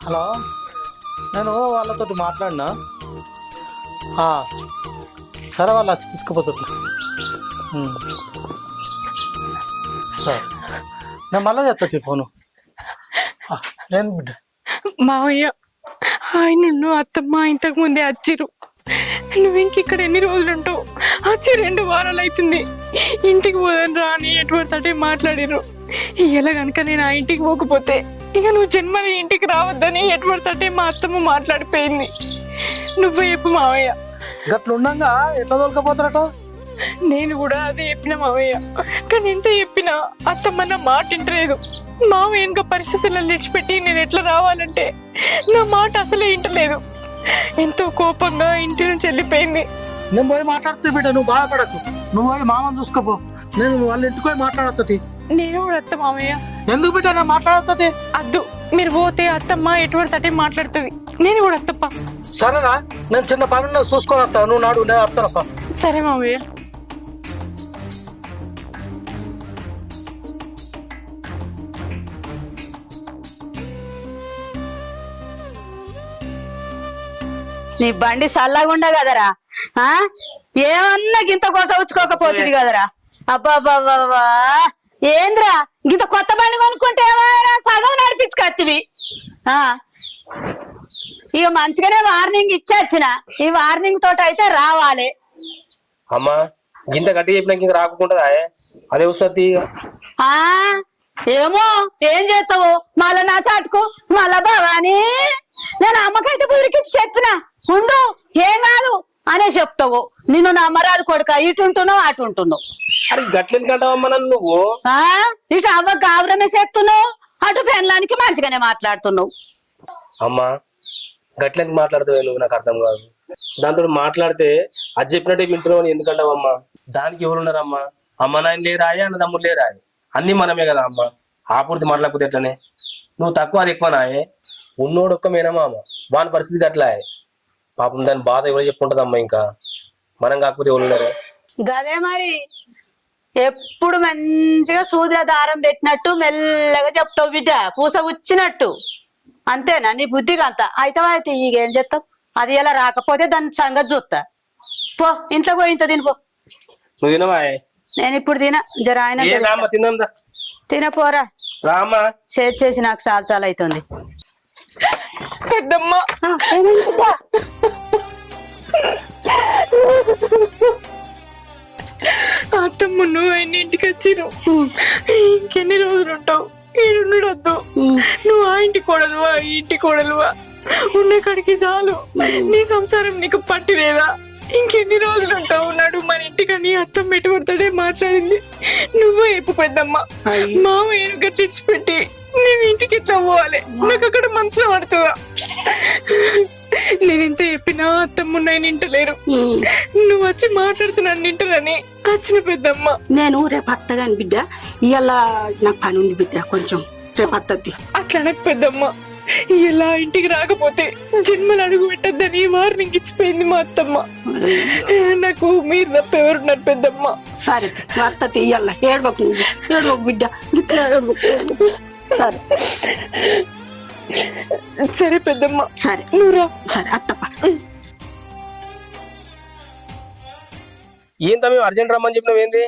Hello, నేను వాళ్ళతోటి మాట్లాడినా. సరే, వాళ్ళు వచ్చి తీసుకుపోతున్నా. సరే, నేను మళ్ళీ చెప్తా ఫోను. నేను బిడ్డ మావయ్య, ఆయన అత్తమ్మ ఇంతకు ముందే వచ్చిర్రు. నువ్వు ఇంకిక్కడ ఎన్ని రోజులు ఉంటావు? వచ్చి 2 వారాలు అవుతుంది. ఇంటికి పోదని రా అని ఎటువంటి మాట్లాడిర్రు. ఇలా కనుక నేను ఆ ఇంటికి పోకపోతే ఇక నువ్వు జన్మని ఇంటికి రావద్దని ఎటువంటి మా అత్తమ్మ మాట్లాడిపోయింది. నువ్వే చెప్పు మావయ్య. గట్ల ఉండగా ఎట్లా తోలుకపోతారట? నేను కూడా అదే చెప్పిన మావయ్య, కానీ ఎంత చెప్పినా అత్తమ్మ నా మాట వింటలేదు. మావయ్య ఇంకా పరిస్థితులను విడిచిపెట్టి నేను ఎట్లా రావాలంటే నా మాట అసలే వింటలేదు. ఎంతో కోపంగా ఇంటి నుంచి వెళ్ళిపోయింది. నేను పోయి మాట్లాడుతూ బిడ్డ, నువ్వు బాధపడకు. నువ్వు పోయి మామని చూసుకోపో. నేను వాళ్ళ ఇంటికి పోయి మాట్లాడుతుంది. నేను కూడా అత్త మావయ్య. ఎందుకు బిడ్డ నేను మాట్లాడుతుంది? అద్దు, మీరు పోతే అత్తమ్మ ఎటువంటి మాట్లాడుతుంది. నేను కూడా అత్తప్ప. సరేనా, నేను చిన్న పని చూసుకొని వస్తా. నువ్వు నాడు, నేను వస్తానప్ప. సరే మావయ్య. నీ బండి చల్లగుండా కదరా, ఏమన్నా గింత కోసవుచ్చుకోకపోతుంది కదరా. అబ్బాబ్బాబ్బా, ఏంద్రా గింత కొత్త బండి కొనుక్కుంటే ఏమైనా సగం నడిపించుకొత్తివి. ఇక మంచిగానే వార్నింగ్ ఇచ్చిన, ఈ వార్నింగ్ తోట అయితే రావాలి. అమ్మా, గింత గట్టి చెప్పినాక ఇంక రాకుంటుందా? అదే వస్తుంది. ఏమో ఏం చేస్తావు మళ్ళా నా చాటుకు మళ్ళా భవాని. నేను అమ్మకైతే బురికిచ్చి చెప్పిన, ఉండు ఏం కాదు అనే చెప్తావు. నిన్ను నమ్మరాదు కొడుక, ఇటుంటున్నావు అటుంటున్నావు. అరే గట్లెందుకంటావమ్మా నన్ను నువ్వు? ఇటు అవ్వ గాబరమే చెప్తున్నావు, అటు పెళ్ళానికి మంచిగానే మాట్లాడుతున్నావు. అమ్మా, గట్లెందుకు మాట్లాడుతావు నువ్వు? నాకు అర్థం కాదు. దాంతో మాట్లాడితే అది చెప్పినట్టే వింటున్నావు అని ఎందుకంటావమ్మా? దానికి ఎవరున్నారమ్మా? అమ్మ నాయన లేరాయే, అన్న తమ్ముడు లేరాయే, అన్ని మనమే కదా అమ్మ. ఆపూర్తి మాట్లాడకపోతే ఎట్లనే? నువ్వు తక్కువ అది ఎక్కువ నాయే. ఉన్నోడు ఒక్క మేనమా అమ్మ, వాని పరిస్థితి అట్లా. పాపం దాని బాధ ఎవరు చెప్పుకుంటది అమ్మ? ఇంకా మనం కాకపోతే ఎవరున్నారు? గదే మరి, ఎప్పుడు మంచిగా సూదిలో దారం పెట్టినట్టు మెల్లగా చెప్తావు బిడ్డ, పూస ఉచ్చినట్టు. అంతేనా నీ బుద్ధిగా అంత? అయితే ఇక ఏం చెప్తావు? అది ఎలా రాకపోతే దాని సంగతి చూస్తా. పో ఇంట్లో పోయి ఇంత తినిపో. నువ్వు తినవా? నేను ఇప్పుడు తిన, జర ఆయన తిందా. తినపోరా, రామ్మా. చేసి నాకు చాలా అవుతుంది. పెద్దమ్మ, అత్తమ్మ నువ్వు ఆయన ఇంటికి వచ్చిరు. ఇంకెన్ని రోజులు ఉంటావు? ఈడుండొద్దు. నువ్వు ఆ ఇంటి కోడలువా, ఈ ఇంటి కోడలువా? ఉన్న కాడికి చాలు. నీ సంసారం నీకు పట్టిలేదా? ఇంకెన్ని రోజులు ఉంటావు? నడు మన ఇంటికని అత్తమ్మ పెట్టుబడతాడే మాట్లాడింది. నువ్వే చెప్పు పెద్దమ్మ. మామ ఏనుగా తెచ్చిపెట్టి నేను ఇంటికి ఎట్లా పోవాలి? నాకు అక్కడ మనసులో పడుతుందా? నేనింత చెప్పినా అత్తమ్మ నేను వింటలేరు. నువ్వు వచ్చి మాట్లాడుతున్నాను వింటదని వచ్చిన పెద్దమ్మ. నేను రేపు అత్తగాని బిడ్డ, ఇవాళ నాకు పని ఉంది బిడ్డ, కొంచెం రేపు అత్తది. అట్లా నాకు పెద్దమ్మ. ఇలా ఇంటికి రాకపోతే జన్మలు అడుగు పెట్టద్దని వార్నింగ్ ఇచ్చిపోయింది మా అత్తమ్మ. నాకు మీరు తప్ప ఎవరున్నారు పెద్దమ్మ? సరే అత్తది, ఇవాళ ఏడవకు బిడ్డ, ఇట్లా ఏడవకు. సరే సరే పెద్దమ్మ. సరే నువ్వురా. సరే అత్తప్ప. ఏం తమ్మి అర్జెంట్ రమ్మని చెప్పినావు? ఏంది?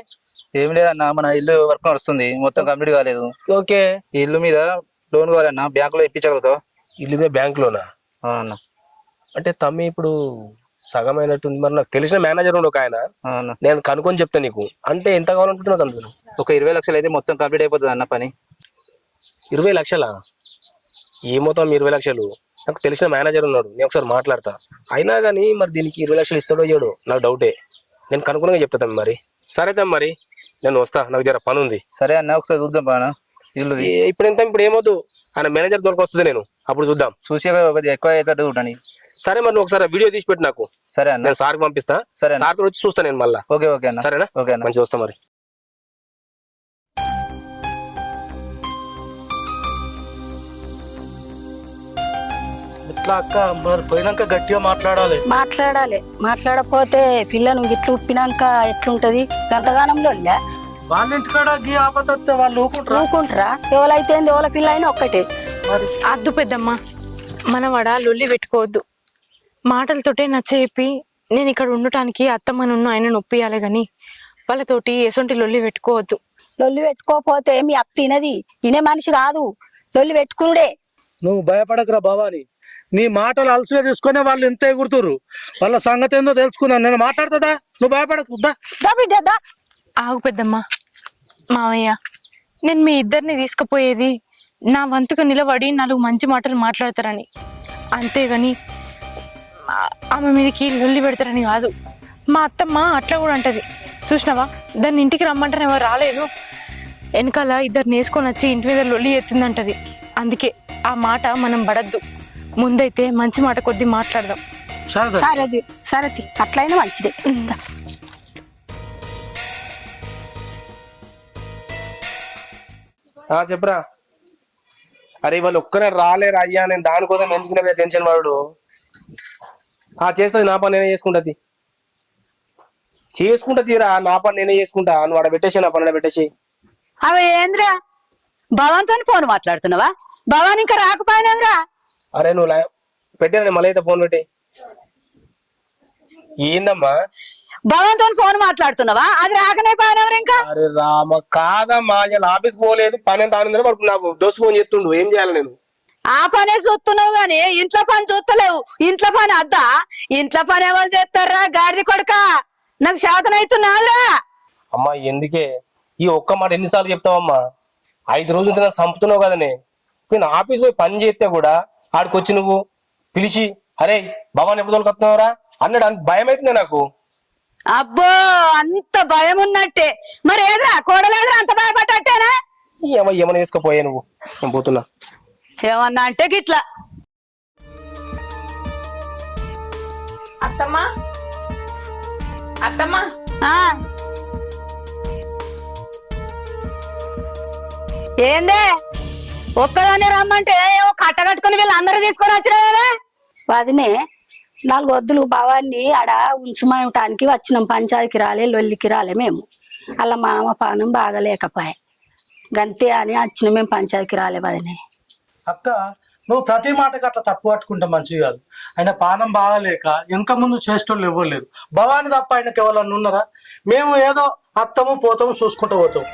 ఏం లేదన్నా, మన ఇల్లు వర్క్ నడుస్తుంది, మొత్తం కంప్లీట్ కాలేదు. ఓకే. ఈ ఇల్లు మీద లోన్ కావాలన్నా, బ్యాంకులో ఇప్పించగలుగుతావు? ఇల్లు మీద బ్యాంక్ లోనా? అన్న అంటే తమ్మి ఇప్పుడు సగం అయినట్టుంది. మరి నాకు తెలిసిన మేనేజర్ ఉండు ఒక ఆయన, నేను కనుక్కొని చెప్తాను నీకు. అంటే ఎంత కావాలనుకుంటున్నావు తమ్మి? ఒక 20 లక్షలు అయితే మొత్తం కంప్లీట్ అయిపోతుంది అన్న పని. 20 లక్షలా? ఏమో తమ్మి 20 లక్షలు? నాకు తెలిసిన మేనేజర్ ఉన్నాడు, నేను ఒకసారి మాట్లాడతా. అయినా కానీ మరి దీనికి 20 లక్షలు ఇస్తాడో ఇయ్యడో నాకు డౌటే. నేను కనుక్కునే చెప్తా తమ్మి. మరి సరే తమ్మి, మరి నేను వస్తా, నాకు జర పని ఉంది. సరే అన్న, ఒకసారి చూద్దాం బాగా ఇల్లు. ఇప్పుడు ఎంత? ఇప్పుడు ఏమొద్దు, ఆయన మేనేజర్ దొరికి వస్తుంది, నేను అప్పుడు చూద్దాం. చూసి ఎక్కువ అవుతాడు చూడండి. సరే, మరి నువ్వు ఒకసారి వీడియో తీసి పెట్టు నాకు. సరే అన్న, నేను సార్కి పంపిస్తా. సరే, సార్ వచ్చి చూస్తా నేను మళ్ళీ. ఓకే ఓకే అన్న. సరేనా? ఓకే అన్న, మంచిగా వస్తా. మరి ఇట్లా అక్క, మరి పోయినాక గట్టిగా మాట్లాడకపోతే పిల్లను గిట్లు ఉప్పినాక ఎట్లుంటది? గంతగానంలో వాళ్ళ ఇంటికాడ గీ ఆపద వస్తే వాళ్ళు ఊకుంటారా? ఊకుంటారా? ఎవరైతే ఎవరి పిల్ల అయినా ఒక్కటే. అద్దు పెద్దమ్మ, మనం వడ లొల్లి పెట్టుకోవద్దు. మాటలతోటే నచ్చజెప్పి నేను ఇక్కడ ఉండటానికి అత్తమ్మను ఆయన నొప్పియాలి గాని వాళ్ళతోటి ఎసొంటి లొల్లి పెట్టుకోవద్దు. లొల్లి పెట్టుకోపోతే మీ అత్త తినది, తినే మనిషి కాదు. లొల్లి పెట్టుకునుడే. నువ్వు భయపడకురా భవాని. నీ మాటలు అలసిగా తీసుకునే వాళ్ళు ఎంత ఎగురుతురు. వాళ్ళ సంగతి ఏందో తెలుసుకున్నాను. నేను మాట్లాడుతుందా, నువ్వు భయపడకు. దా బిడ్డ దా. ఆగు పెద్దమ్మ. మావయ్య, నేను మీ ఇద్దరిని తీసుకుపోయేది నా వంతుకు నిలబడి 4 మంచి మాటలు మాట్లాడతారని, అంతేగాని ఆమె మీదకి లొల్లి పెడతారని కాదు. మా అత్తమ్మ అట్లా కూడా అంటది. చూసినావా, దాన్ని ఇంటికి రమ్మంటారు ఎవరు రాలేదు, వెనకాల ఇద్దరు నేసుకొని వచ్చి ఇంటి మీద లొల్లి ఎత్తుందంటది. అందుకే ఆ మాట మనం పడద్దు. ముందైతే మంచి మాట కొద్ది మాట్లాడదాం. సరేది సరేది, అట్లయినా మంచిదే. చెప్పరా. అరే వాళ్ళు ఒక్కరే రాలేరు అయ్యా, నేను దానికోసం ఎందుకున్నా టెన్షన్ వాడు. చేస్తుంది, నా పని నేనే చేసుకుంటా తీరా, నా పని నేనే చేసుకుంటా. నువ్వు ఆడ పెట్టేసి నా పని పెట్టేసి. అవి ఏంద్రా భవాన్తో ఫోన్ మాట్లాడుతున్నావా? భవాన్ ఇంకా రాకపోయినావురా? అరే నువ్వు పెట్టాను మళ్ళీ అయితే ఫోన్ పెట్టి. ఏందమ్మా భవాన్తో ఫోన్ మాట్లాడుతున్నావా? అది రాకనే పోయినవరు ఇంకా. అరే రామ కాదమ్మా, ఇలా ఆఫీస్ పోలేదు, పని ఎంత ఆనందం పడుకు. నాకు దోస్తు ఫోన్ చేస్తుండు, ఏం చేయాలి నేను? ఆ పనే చూస్తున్నావు గాని ఇంట్లో పని చూస్తలేవు. ఇంట్లో పని అద్దా? ఇంట్లో పని ఎవరు చేస్తారా గాడిది కొడుక? నాకు శాతం అవుతున్నాదిరా. అమ్మా ఎందుకే ఈ ఒక్క మాట ఎన్నిసార్లు చెప్తావమ్మా? 5 రోజుల నుంచి నాకు చంపుతున్నావు కదనే. నేను ఆఫీస్ పోయి పని చేస్తే కూడా ఆడికొచ్చి నువ్వు పిలిచి అరే భవాన్ ఎప్పుడు తోలుకొస్తున్నావురా అన్నాడు. అంత భయం అవుతుంది నాకు. అబ్బో అంత భయం ఉన్నట్టే. మరి ఏదిరా కోడలేదురా అంత భయపడ్డట్టేనా? ఏమైనా వేసుకుపోయా నువ్వు, నేను పోతున్నా. ఏమన్నా అంటే గిట్లా. అత్తమ్మా, అత్తమ్మా, ఏందే ఒక్కదాన్ని రమ్మంటే ఏమో కట్టగట్టుకుని వీళ్ళందరూ తీసుకొని వచ్చినా? వదినే 4 వద్దులు భవాన్ని ఆడ ఉంచుమటానికి వచ్చినాం. పంచాయతీకి రాలే, లొల్లికి రాలే మేము. అలా మామ పానం బాగలేకపోయా గంతే అని వచ్చినాం మేము. పంచాయతీకి రాలే వదినే. అక్క, నువ్వు ప్రతి మాటకి అట్లా తప్పు పట్టుకుంటే మంచిది కాదు. ఆయన పానం బాగాలేక వెనక ముందు చేసేటోళ్ళు ఇవ్వలేదు. భవాని తప్ప ఆయనకి ఎవరన్నా ఉన్నారా? మేము ఏదో అత్తము పోతాము చూసుకుంటూ పోతాం.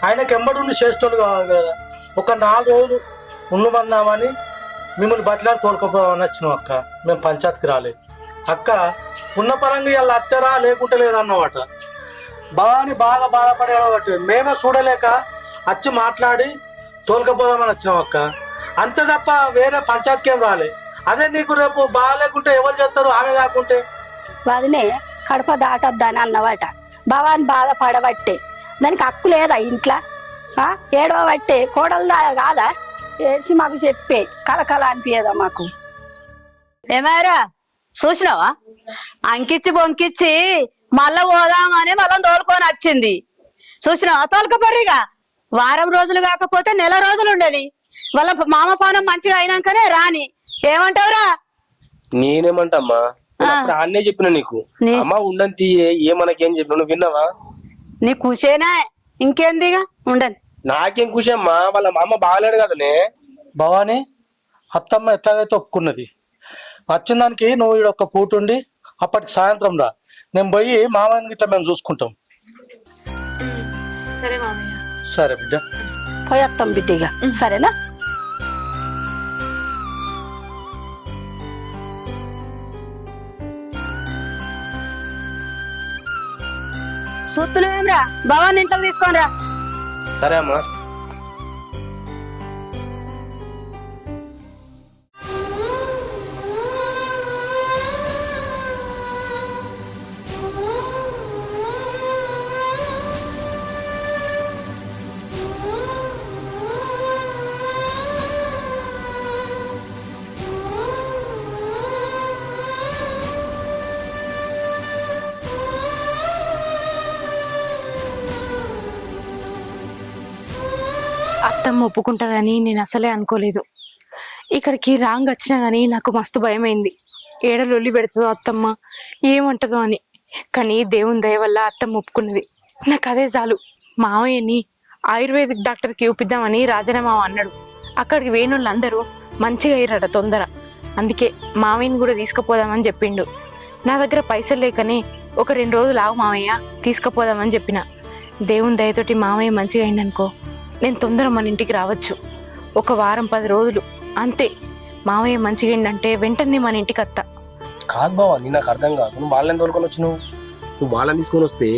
ఆయనకి ఎంబడి చేసేటోళ్ళు కావాలి కదా. ఒక 4 రోజులు ఉండమన్నామని మిమ్మల్ని బట్టలాడి తోలుకోపోవాలని వచ్చినాం అక్క. మేము పంచాయతీకి రాలేదు అక్క. ఉన్న పరంగా ఇలా అత్తరా లేకుంటే లేదన్నమాట. భవాని బాగా బాధపడేవాటి మేమే చూడలేక వచ్చి మాట్లాడి తోలుకపోదామని వచ్చినాం అక్క. అంతే తప్ప వేరే పంచాయతీకి ఏం రాలే. అదే నీకు రేపు బాగాలేకుంటే ఎవరు చేస్తారు? ఆమె కాకుంటే. వదినే కడప దాటొద్దని అన్నవాట. భవాని బాధపడబట్టే, దానికి హక్కు లేదా ఇంట్లో? ఏడవబట్టే కోడలు కాదా? వేసి మాకు చెప్పే కలకల అనిపించదా మాకు? ఏమారా చూసినావా? అంకిచ్చి బొంకిచ్చి మళ్ళా పోదామని మళ్ళా తోలుకొని వచ్చింది. చూసినావా? తోలుకపోరిగా వారం రోజులు కాకపోతే నెల రోజులు ఉండని. వాళ్ళ మామ పానం మంచిగా అయినాకనే రాని. ఏమంటావురా? నేనేమంటమ్మా, అన్నే చెప్పిన నీకు. అమ్మ ఉండని తీయే, ఏమనకేం చెప్పిన నువ్వు విన్నావా? నీ కుషేనా? ఇంకేందిగా ఉండని. నాకేం కుషమ్మా, వాళ్ళ మామ బాగలేడు కదనే. భవాని అత్తమ్మ ఎట్లాగైతే ఒప్పుకున్నది. వచ్చిన దానికి నువ్వు ఈడ ఒక్క పూట ఉండి అప్పటికి సాయంత్రం రా. నేను పోయి మామని ఇట్లా మేము చూసుకుంటాం. సరే మామయ్య. సరే బిడ్డ, పోయేస్తాం బిడ్డగా. సరేనా? చూస్తున్నావేమ్రా? భవాన్ ఇంట్లోకి తీసుకొని రా. సరే అమ్మా. అత్తమ్మ ఒప్పుకుంటుందని నేను అసలే అనుకోలేదు. ఇక్కడికి రాంగ్ వచ్చినా గానీ నాకు మస్తు భయమైంది. ఏడ లొల్లి పెడుతుందో అత్తమ్మ, ఏమంటదో అని. కానీ దేవుని దయ వల్ల అత్తమ్మ ఒప్పుకున్నది. నాకు అదే చాలు. మావయ్యని ఆయుర్వేదిక్ డాక్టర్కి చూపిద్దామని రాజనమావ అన్నాడు. అక్కడికి వేణుళ్ళందరూ మంచిగా అయ్యారట తొందర. అందుకే మామయ్యని కూడా తీసుకుపోదామని చెప్పిండు. నా దగ్గర పైసలు లేకనే ఒక 2 రోజులు ఆగు మామయ్య, తీసుకుపోదామని చెప్పిన. దేవుని దయతోటి మామయ్య మంచిగా అయిందనుకో, నేను తొందర మన ఇంటికి రావచ్చు. ఒక వారం 10 రోజులు అంతే. మామయ్య మంచిగా అయిందంటే వెంటనే మన ఇంటికి వస్తా. కాదు బావా, నీ నాకు అర్థం కాదు. నువ్వు వాళ్ళని తోలుకొని వచ్చి నువ్వు వాళ్ళని తీసుకొని వస్తే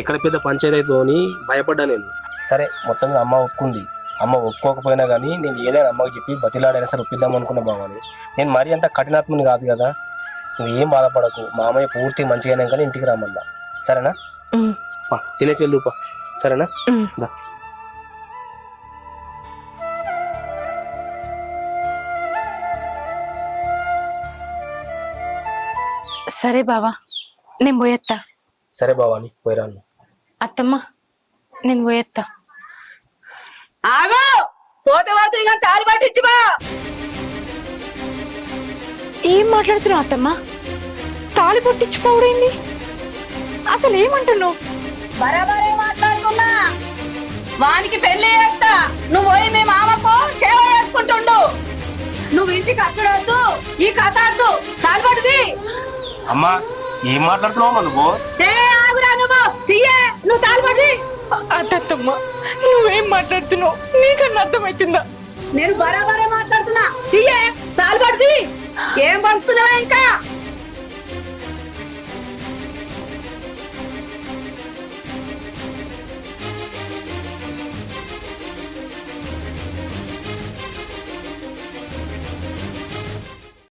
ఇక్కడ పెద్ద పంచాయతీ అవుతుందో అని భయపడ్డా నేను. సరే మొత్తం మీద అమ్మ ఒప్పుకుంది. అమ్మ ఒప్పుకోకపోయినా కానీ నేను ఏదైనా అమ్మకి చెప్పి బతిలాడైనా సరే ఒప్పిద్దాం అనుకున్నా బావని. నేను మరీ అంత కఠినాత్మని కాదు కదా. నువ్వేం బాధపడకు, మామయ్య పూర్తి మంచిగానే కానీ ఇంటికి రామన్నా. సరేనా? తినేసి వెళ్ళు పా. సరేనా? దా. సరే బావా, నేను పోయేత్తా. సరే బావాని, పోయిరాను. అత్తమ్మ, నేను పోయేత్తా. ఆగో, పోతే పోతే ఇక తాలి పట్టించుకో. ఏం మాట్లాడుతున్నావు అత్తమ్మ? తాళి పొట్టించిపోవడేంది? అసలు ఏమంటున్నావు? బరాబరే మాట్లాడుతున్నా. వానికి పెళ్లి చేస్తా, నువ్వు పోయి మీ మామకు సేవ చేసుకుంటుండు. నువ్వు ఇంటికి అక్కడొద్దు, ఈ కథ వద్దు. తాలి పట్టుది. అమ్మా, ఏం మాట్లాడుతున్నావు నువ్వు? ఆగురా, నువ్వు తీయే, నువ్వు తాలి పట్టుది. అత్తమ్మ, నువ్వేం మాట్లాడుతున్నావు? నీకన్నా అర్థమవుతుందా? నేను బరాబరే మాట్లాడుతున్నా. తీయే, తాలి పట్టుది. ఏం పంపుతున్నావా ఇంకా?